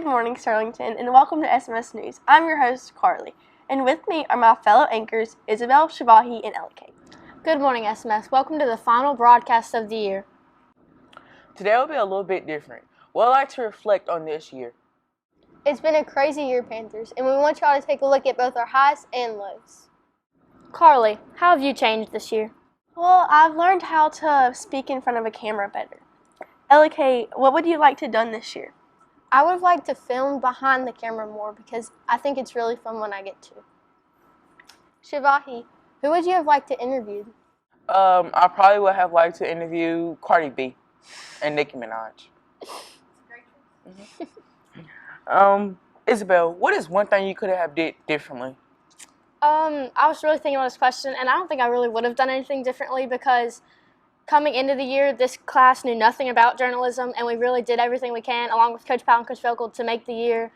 morning, Sterlington, and welcome to SMS News. I'm your host, Carly, and with me are my fellow anchors, Isabel, Shavahi, and LK. Good morning, SMS. Welcome to the final broadcast of the year. Today will be a little bit different. We'd like to reflect on this year. It's been a crazy year, Panthers, and we want y'all to take a look at both our highs and lows. Carly, how have you changed this year? Well, I've learned how to speak in front of a camera better. LK, what would you like to have done this year? I would have liked to film behind the camera more because I think it's really fun when I get to. Shavahi, who would you have liked to interview? I probably would have liked to interview Cardi B and Nicki Minaj. Isabel, what is one thing you could have did differently? I was really thinking about this question, and I don't think I really would have done anything differently because coming into the year, this class knew nothing about journalism, and we really did everything we can, along with Coach Powell and Coach Felkel, to make the year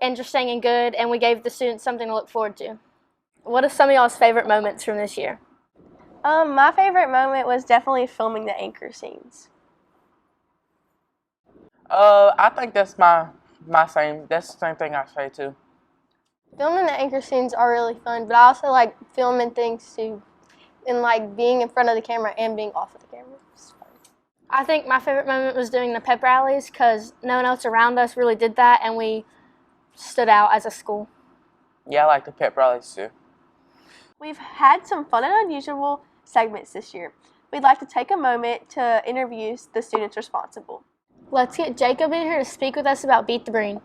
interesting and good, and we gave the students something to look forward to. What are some of y'all's favorite moments from this year? My favorite moment was definitely filming the anchor scenes. I think that's the same thing I say too. Filming the anchor scenes are really fun, but I also like filming things too, and like being in front of the camera and being off of the camera. It's fun. I think my favorite moment was doing the pep rallies because no one else around us really did that, and we stood out as a school. Yeah, I like the pep rallies too. We've had some fun and unusual segments this year. We'd like to take a moment to interview the students responsible. Let's get Jacob in here to speak with us about Beat the Brain.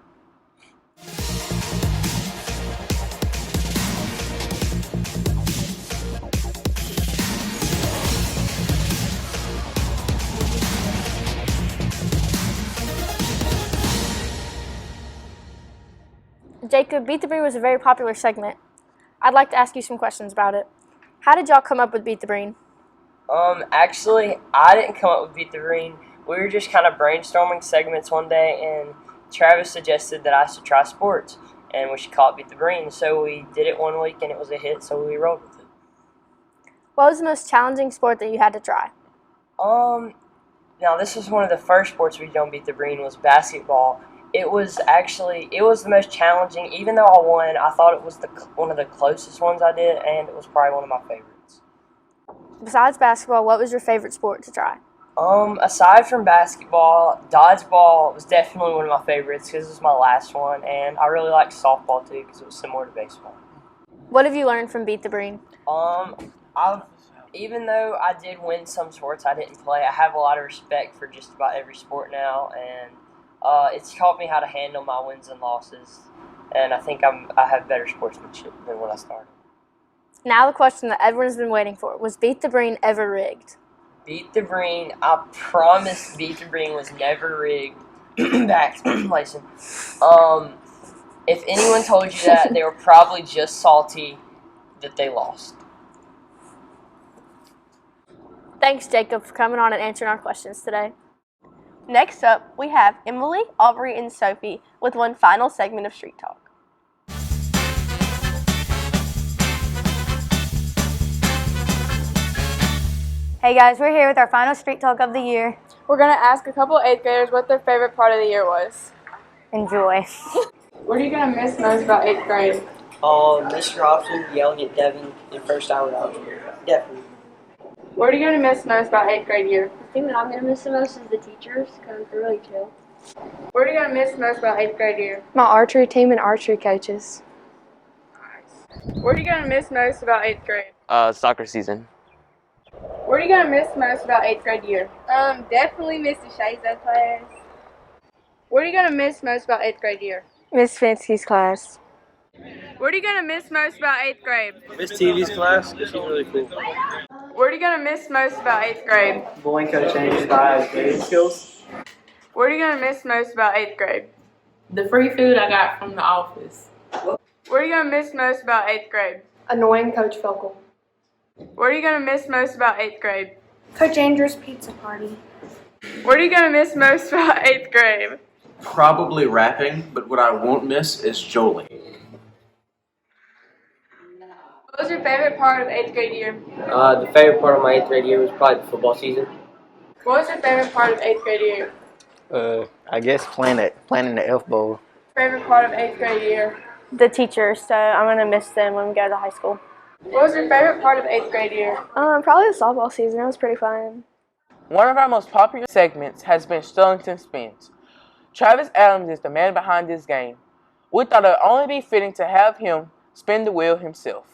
Jacob, Beat the Brain was a very popular segment. I'd like to ask you some questions about it. How did y'all come up with Beat the Brain? Actually, I didn't come up with Beat the Brain. We were just kind of brainstorming segments one day, and Travis suggested that I should try sports, and we should call it Beat the Brain. So we did it one week, and it was a hit, so we rolled with it. What was the most challenging sport that you had to try? Now this was one of the first sports we did on Beat the Brain was basketball. It was the most challenging. Even though I won, I thought it was one of the closest ones I did, and it was probably one of my favorites. Besides basketball, what was your favorite sport to try? Aside from basketball, dodgeball was definitely one of my favorites because it was my last one, and I really liked softball too because it was similar to baseball. What have you learned from Beat the Brain? Even though I did win some sports I didn't play, I have a lot of respect for just about every sport now, and it's taught me how to handle my wins and losses, and I think I have better sportsmanship than when I started. Now the question that everyone's been waiting for. Was Beat the Brain ever rigged? Beat the Brain, I promise Beat the Brain was never rigged. Back listen. If anyone told you that, they were probably just salty that they lost. Thanks, Jacob, for coming on and answering our questions today. Next up, we have Emily, Aubrey, and Sophie with one final segment of Street Talk. Hey guys, we're here with our final Street Talk of the year. We're going to ask a couple of 8th graders what their favorite part of the year was. Enjoy. What are you going to miss most about 8th grade? Mr. Hobson yelling at Devin in first hour algebra. Definitely. What are you going to miss most about 8th grade year? The thing that I'm going to miss the most is the teachers because they're really chill. What are you going to miss most about 8th grade year? My archery team and archery coaches. Nice. What are you going to miss most about 8th grade? Soccer season. What are you going to miss most about 8th grade year? Definitely miss the Shazo class. What are you going to miss most about 8th grade year? Miss Fenske's class. What are you going to miss most about 8th grade? Miss TV's class, she's really cool. What are you going to miss most about 8th grade? Bowling coach changes by grading skills. What are you going to miss most about 8th grade? The free food I got from the office. What are you going to miss most about 8th grade? Annoying Coach Felkel. What are you going to miss most about 8th grade? Coach Andrew's pizza party. What are you going to miss most about 8th grade? Probably rapping, but what I won't miss is Jolie. What was your favorite part of 8th grade year? The favorite part of my 8th grade year was probably the football season. What was your favorite part of 8th grade year? I guess planning the Elf Bowl. Favorite part of 8th grade year? The teachers, so I'm going to miss them when we go to high school. What was your favorite part of 8th grade year? Probably the softball season. It was pretty fun. One of our most popular segments has been Sterlington Spins. Travis Adams is the man behind this game. We thought it would only be fitting to have him spin the wheel himself.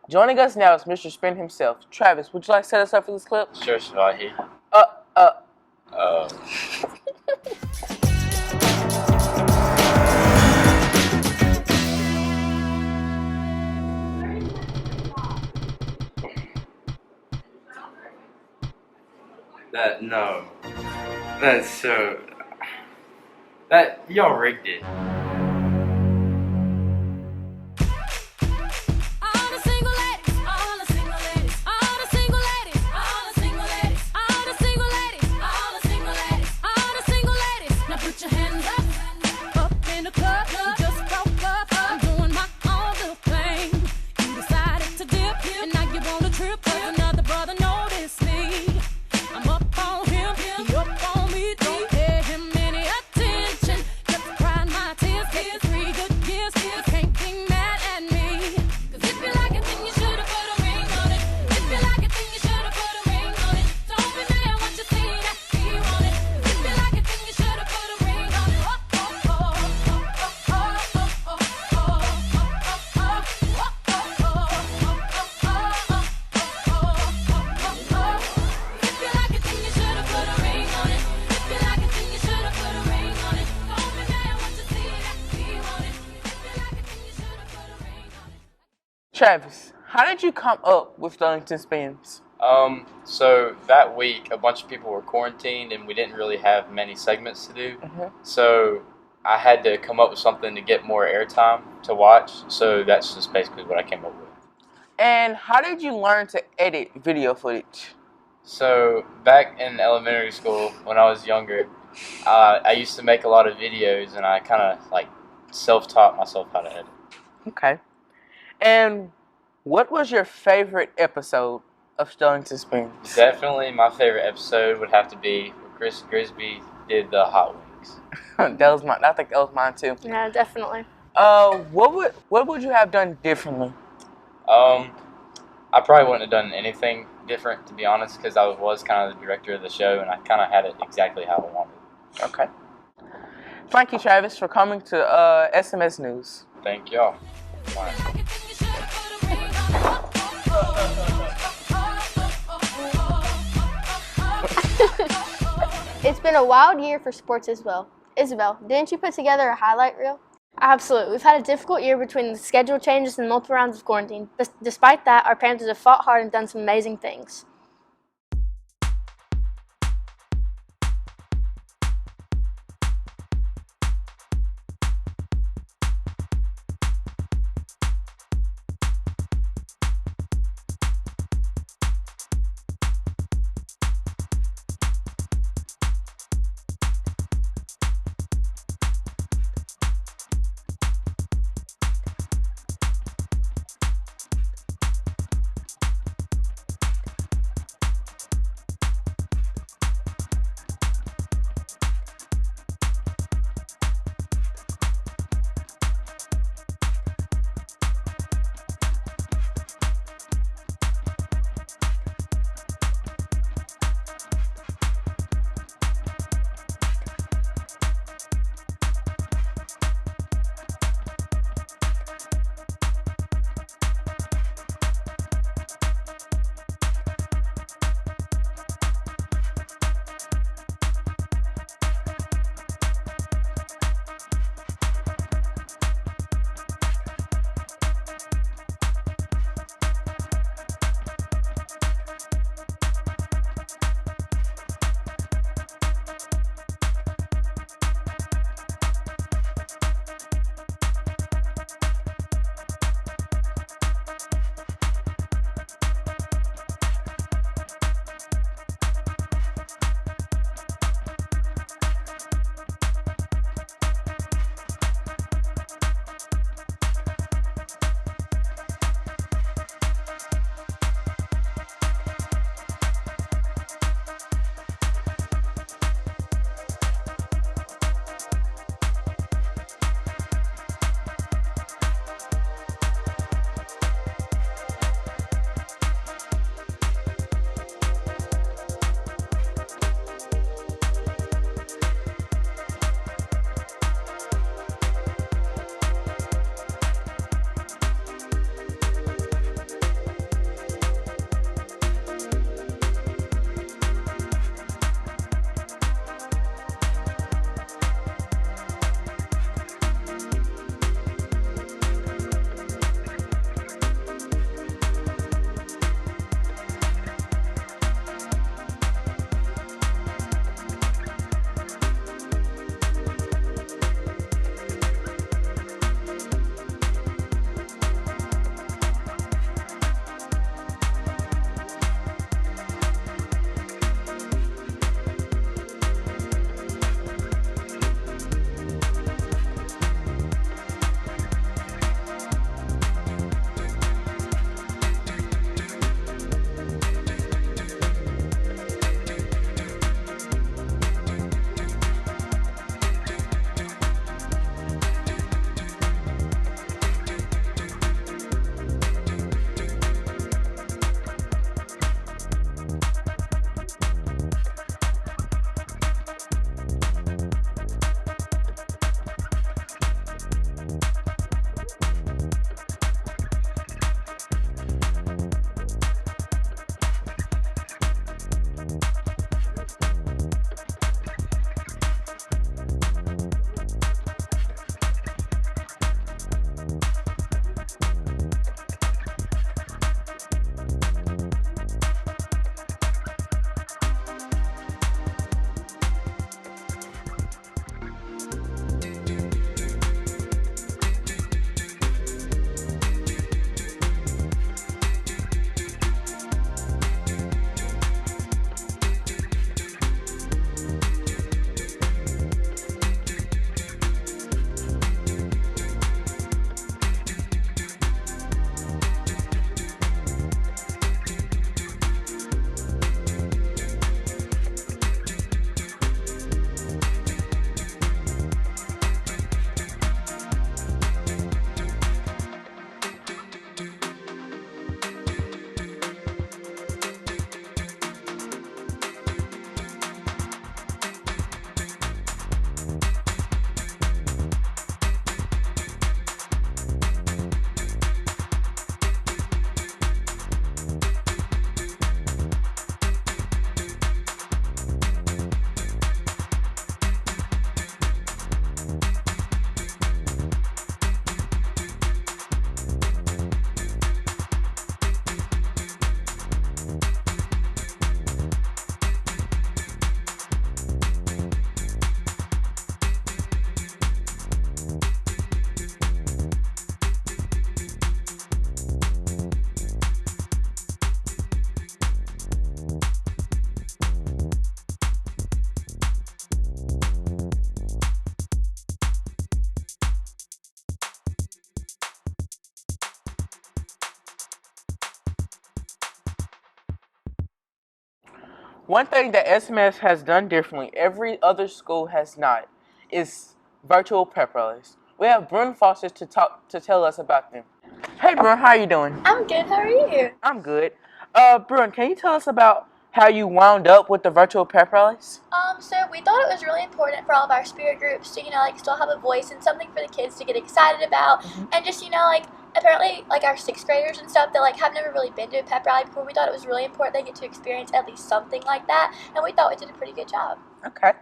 Joining us now is Mr. Spin himself. Travis, would you like to set us up for this clip? Sure, Shvahi. No. That's so... Y'all rigged it. Travis, how did you come up with Sterlington Spins? So that week, a bunch of people were quarantined and we didn't really have many segments to do. So I had to come up with something to get more airtime to watch. So that's just basically what I came up with. And how did you learn to edit video footage? So back in elementary school, when I was younger, I used to make a lot of videos and I kind of like self-taught myself how to edit. Okay. And what was your favorite episode of Sterlington Spins? Definitely my favorite episode would have to be where Chris Grisby did the hot wings. That was mine. I think that was mine too. Yeah, definitely. What would you have done differently? I probably wouldn't have done anything different, to be honest, because I was kind of the director of the show and I kind of had it exactly how I wanted. Okay. Thank you, Travis, for coming to SMS News. Thank y'all. Bye. It's been a wild year for sports as well. Isabel, didn't you put together a highlight reel? Absolutely. We've had a difficult year between the schedule changes and multiple rounds of quarantine. But despite that, our Panthers have fought hard and done some amazing things. One thing that SMS has done differently, every other school has not, is virtual pep rallies. We have Bryn Foster to tell us about them. Hey Bryn, how are you doing? I'm good, how are you? I'm good. Bryn, can you tell us about how you wound up with the virtual pep rallies? So we thought it was really important for all of our spirit groups to, still have a voice and something for the kids to get excited about. And just, apparently, our 6th graders and stuff that, have never really been to a pep rally before. We thought it was really important they get to experience at least something like that. And we thought we did a pretty good job. Okay.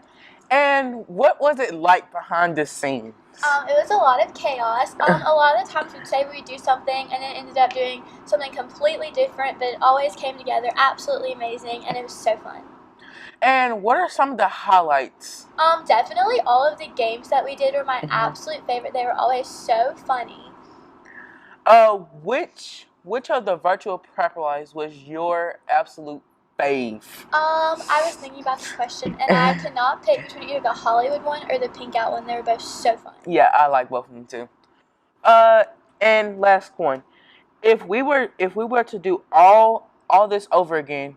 And what was it like behind the scenes? It was a lot of chaos. A lot of the times we'd say we'd do something and then ended up doing something completely different, but it always came together absolutely amazing, and it was so fun. And what are some of the highlights? Definitely all of the games that we did were my absolute favorite. They were always so funny. Which of the virtual prep rallies was your absolute fave? I was thinking about this question, and I could not pick between either the Hollywood one or the Pink Out one. They were both so fun. Yeah, I like both of them too. And last one, if we were to do all this over again,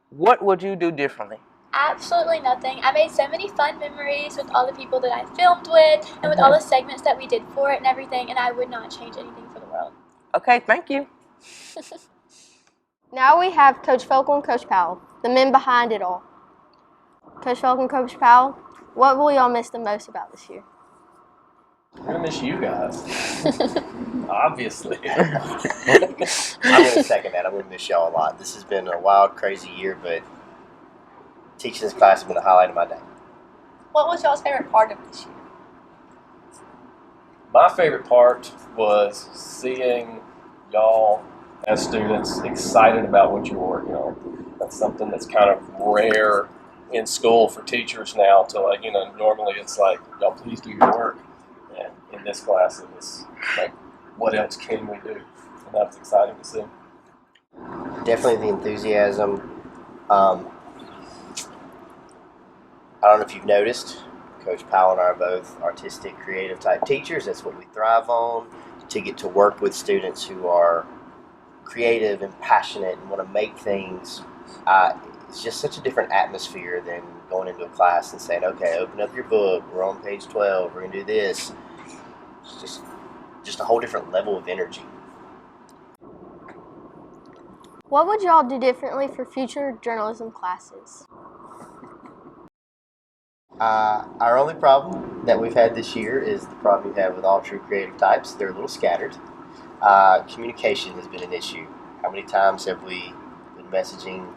what would you do differently? Absolutely nothing. I made so many fun memories with all the people that I filmed with and with all the segments that we did for it and everything, and I would not change anything for the world. Okay, thank you. Now we have Coach Felkel and Coach Powell, the men behind it all. Coach Felkel and Coach Powell, what will y'all miss the most about this year? I'm going to miss you guys. Obviously. I'm going to second that. I'm going to miss y'all a lot. This has been a wild, crazy year, but teaching this class has been the highlight of my day. What was y'all's favorite part of this year? My favorite part was seeing y'all as students excited about what you're working on. That's something that's kind of rare in school for teachers now to normally it's like, y'all please do your work. And in this class it was like, what else can we do? And that was exciting to see. Definitely the enthusiasm. I don't know if you've noticed, Coach Powell and I are both artistic, creative type teachers. That's what we thrive on, to get to work with students who are creative and passionate and want to make things. It's just such a different atmosphere than going into a class and saying, okay, open up your book, we're on page 12, we're going to do this. It's just a whole different level of energy. What would y'all do differently for future journalism classes? Our only problem that we've had this year is the problem we've had with all true creative types. They're a little scattered. Communication has been an issue. How many times have we been messaging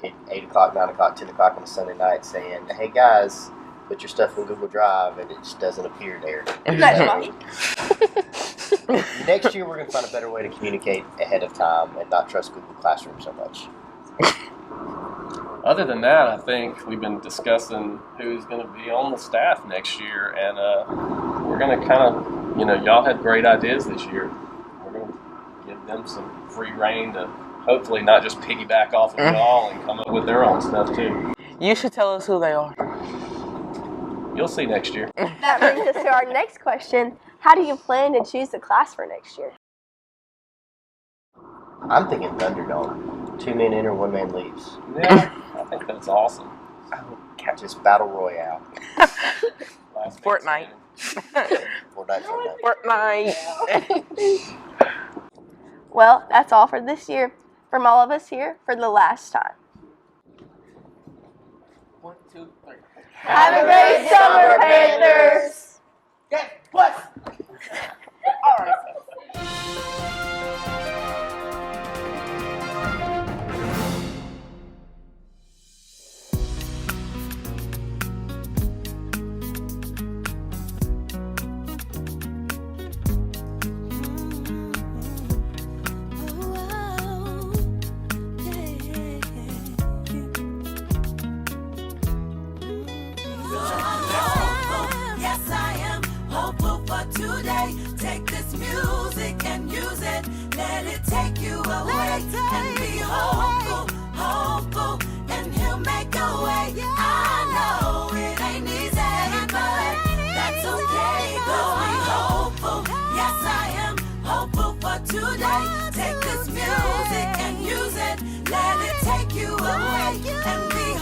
at 8 o'clock, 9 o'clock, 10 o'clock on a Sunday night saying, hey guys, put your stuff in Google Drive, and it just doesn't appear there. Next year we're going to find a better way to communicate ahead of time and not trust Google Classroom so much. Other than that, I think we've been discussing who's going to be on the staff next year, and we're going to kind of, y'all had great ideas this year. We're going to give them some free rein to hopefully not just piggyback off of y'all and come up with their own stuff too. You should tell us who they are. You'll see next year. That brings us to our next question. How do you plan to choose the class for next year? I'm thinking Thunderdome. 2 men enter, 1 man leaves. Yeah, I think that's awesome. Just Battle Royale. Fortnite. Fortnite. Well, that's all for this year. From all of us here, for the last time. 1, 2, 3. Have a great summer, Panthers! Guess what? All right. Today, take this music and use it. Let it take you away and be hopeful, hopeful, and he'll make a way. I know it ain't easy, but that's okay. 'Cause we hopeful. Yes, I am hopeful for today. Take this music and use it. Let it take you away and be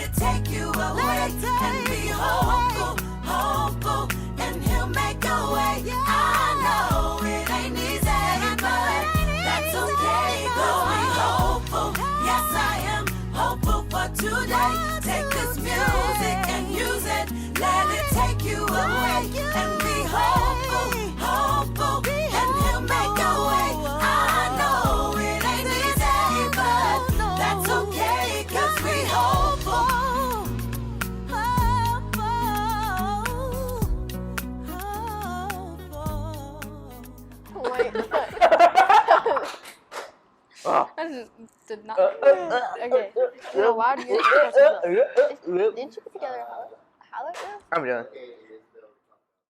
it take you away and be hopeful, hopeful, and he'll make a way. I know it ain't easy, but that's okay, 'cause we hopeful. Yes, I am hopeful for today. Take this music and use it. Let it take you away and be hopeful, hopeful, and he'll make a way. I know it ain't easy, but that's okay, 'cause we hopeful. Wait. I just did not. Okay. Why do you? Didn't you put together a holler? I'm done.